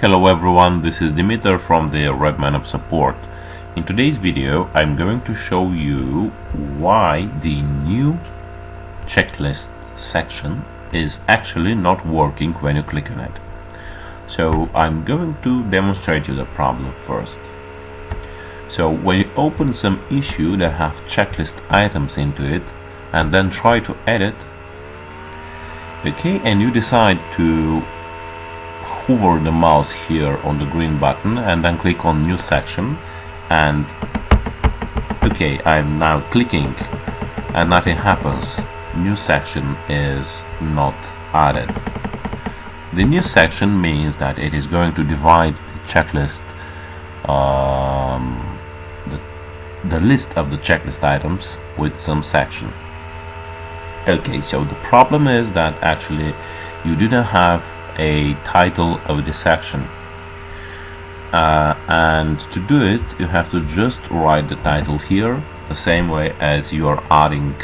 Hello everyone, this is Dimitar from the RedmineUP support. In today's video I'm going to show you why the new checklist section is actually not working when you click on it. So I'm going to demonstrate you the problem first. So when you open some issue that have checklist items into it and then try to edit, okay, and you decide to hover the mouse here on the green button and then click on new section, and okay, I'm now clicking and nothing happens. New section is not added. The new section means that it is going to divide the checklist, the list of the checklist items with some section. Okay, so the problem is that actually you do not have a title of the section, and to do it you have to just write the title here the same way as you are adding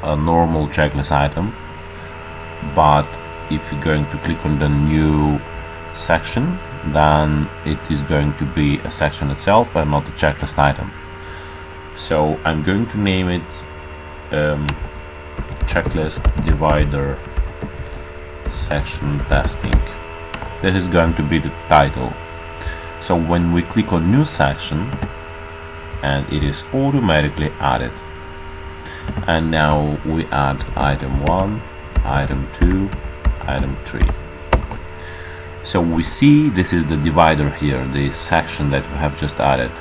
a normal checklist item, but if you're going to click on the new section, then it is going to be a section itself and not a checklist item. So I'm going to name it checklist divider section testing. This is going to be the title. So when we click on new section, and it is automatically added, and now we add item 1, item 2, item 3. So we see this is the divider here, the section that we have just added,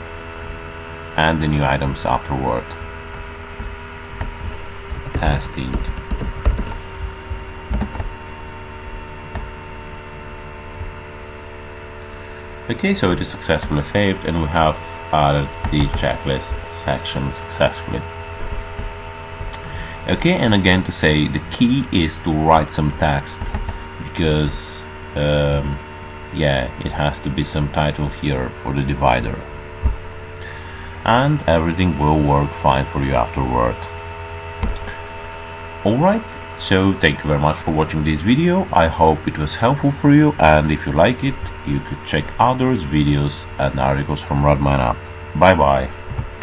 and the new items afterward. Testing. Okay, so it is successfully saved and we have added the checklist section successfully. Okay, and again to say the key is to write some text, because yeah, it has to be some title here for the divider, and everything will work fine for you afterward. Alright, so thank you very much for watching this video. I hope it was helpful for you, and if you like it, you could check others videos and articles from RedmineUP. Bye bye.